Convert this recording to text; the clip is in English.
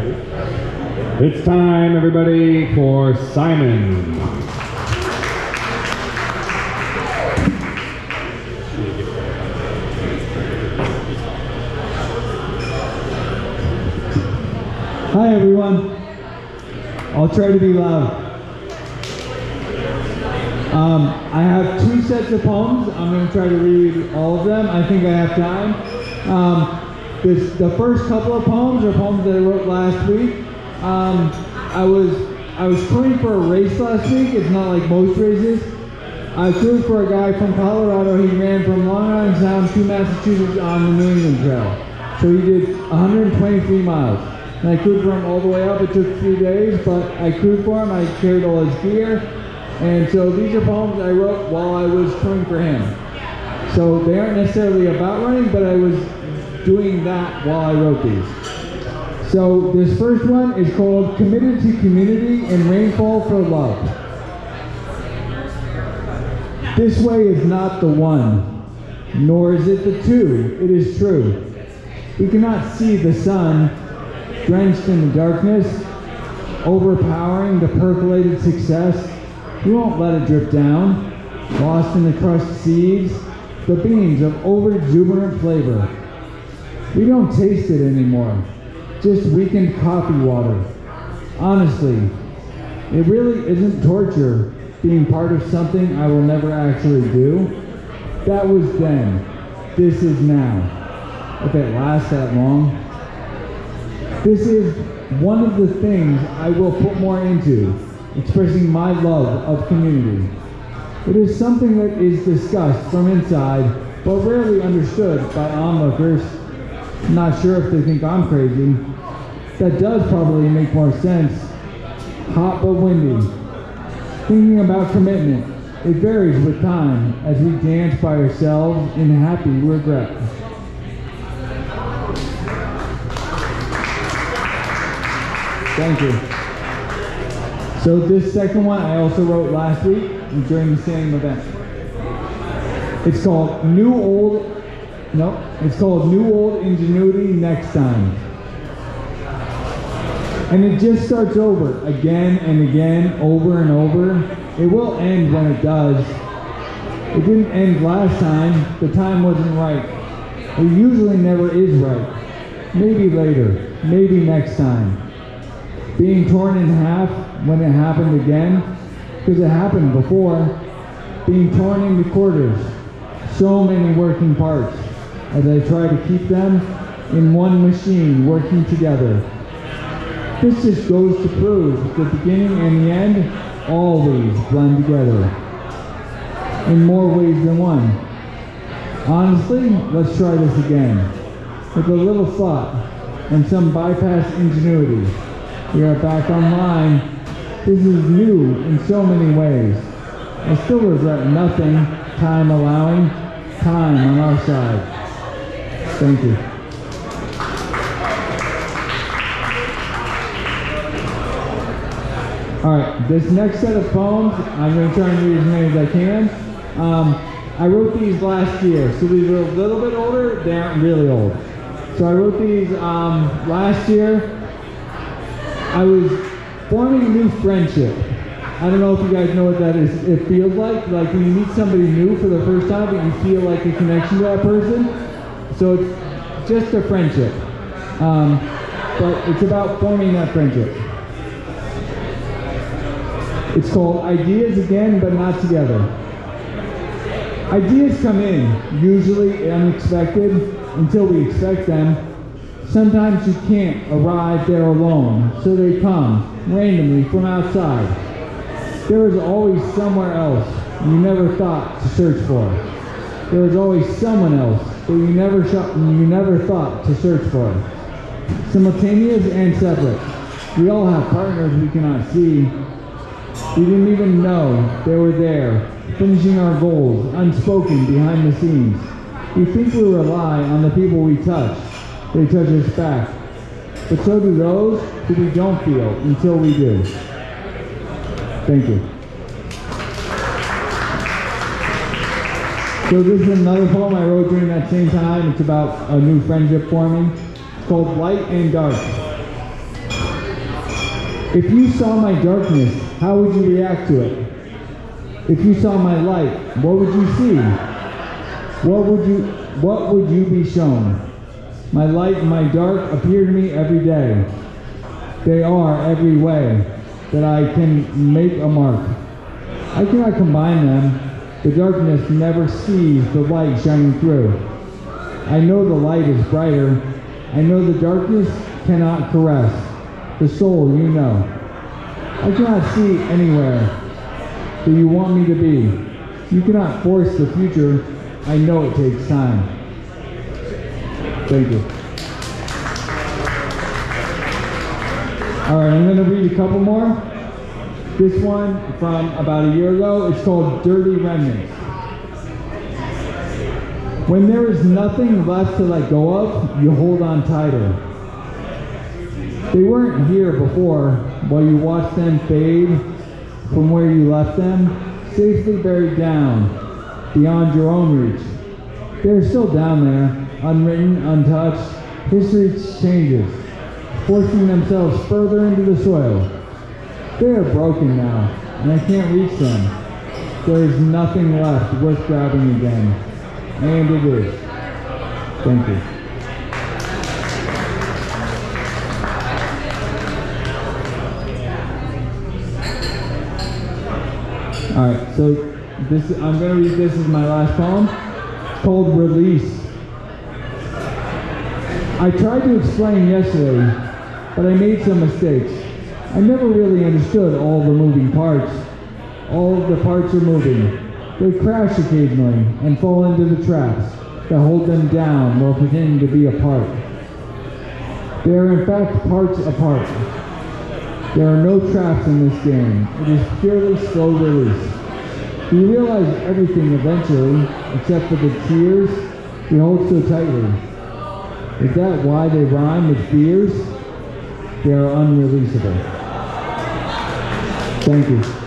It's time, everybody, for Simon. Hi everyone. I'll try to be loud. I have 2 sets of poems. I'm going to try to read all of them. I think I have time. The first couple of poems are poems that I wrote last week. I was crewing for a race last week. It's not like most races. I crewed for a guy from Colorado. He ran from Long Island Sound to Massachusetts on the New England Trail. So he did 123 miles. And I crewed for him all the way up. It took 3 days, but I crewed for him. I carried all his gear. And so these are poems I wrote while I was crewing for him. So they aren't necessarily about running, but I was doing that while I wrote these. So this first one is called Committed to Community and Rainfall for Love. This way is not the one, nor is it the two, it is true. We cannot see the sun, drenched in the darkness, overpowering the percolated success. We won't let it drip down, lost in the crushed seeds, the beans of over-exuberant flavor. We don't taste it anymore, just weakened coffee water. Honestly, it really isn't torture being part of something I will never actually do. That was then, this is now, if it lasts that long. This is one of the things I will put more into, expressing my love of community. It is something that is discussed from inside, but rarely understood by onlookers. I'm not sure if they think I'm crazy. That does probably make more sense. Hot but windy. Thinking about commitment, it varies with time as we dance by ourselves in happy regret. Thank you. So this second one I also wrote last week during the same event. It's called New Old Ingenuity Next Time. And it just starts over again and again, over and over. It will end when it does. It didn't end last time. The time wasn't right. It usually never is right. Maybe later, maybe next time. Being torn in half when it happened again, because it happened before. Being torn into quarters, so many working parts, as I try to keep them in one machine working together. This just goes to prove the beginning and the end always blend together, in more ways than one. Honestly, let's try this again, with a little thought and some bypass ingenuity. We are back online. This is new in so many ways. I still regret nothing, time allowing, time on our side. Thank you. All right, this next set of poems, I'm going to try and read as many as I can. I wrote these last year, so these are a little bit older. They aren't really old. So I wrote these last year. I was forming a new friendship. I don't know if you guys know what that is. It feels like when you meet somebody new for the first time, but you feel like a connection to that person. So it's just a friendship. But it's about forming that friendship. It's called Ideas Again, but Not Together. Ideas come in, usually unexpected, until we expect them. Sometimes you can't arrive there alone, so they come, randomly, from outside. There is always somewhere else you never thought to search for. There is always someone else that you never thought to search for. Simultaneous and separate. We all have partners we cannot see. We didn't even know they were there, finishing our goals, unspoken behind the scenes. We think we rely on the people we touch. They touch us back. But so do those who we don't feel until we do. Thank you. So this is another poem I wrote during that same time. It's about a new friendship forming. It's called Light and Dark. If you saw my darkness, how would you react to it? If you saw my light, what would you see? What would you be shown? My light and my dark appear to me every day. They are every way that I can make a mark. I cannot combine them. The darkness never sees the light shining through. I know the light is brighter. I know the darkness cannot caress the soul you know. I cannot see anywhere that you want me to be. You cannot force the future. I know it takes time. Thank you. All right, I'm going to read a couple more. This one from about a year ago. It's called Dirty Remnants. When there is nothing left to let go of, you hold on tighter. They weren't here before while you watched them fade from where you left them, safely buried down beyond your own reach. They're still down there, unwritten, untouched. History changes, forcing themselves further into the soil. They are broken now, and I can't reach them. There is nothing left worth grabbing again, and it is. Thank you. All right, so I'm going to read this as my last poem. It's called Release. I tried to explain yesterday, but I made some mistakes. I never really understood all the moving parts. All of the parts are moving. They crash occasionally and fall into the traps that hold them down while pretending to be apart. They are in fact parts apart. There are no traps in this game. It is purely slow release. We realize everything eventually, except for the tears we hold so tightly. Is that why they rhyme with fears? They are unreleasable. Thank you.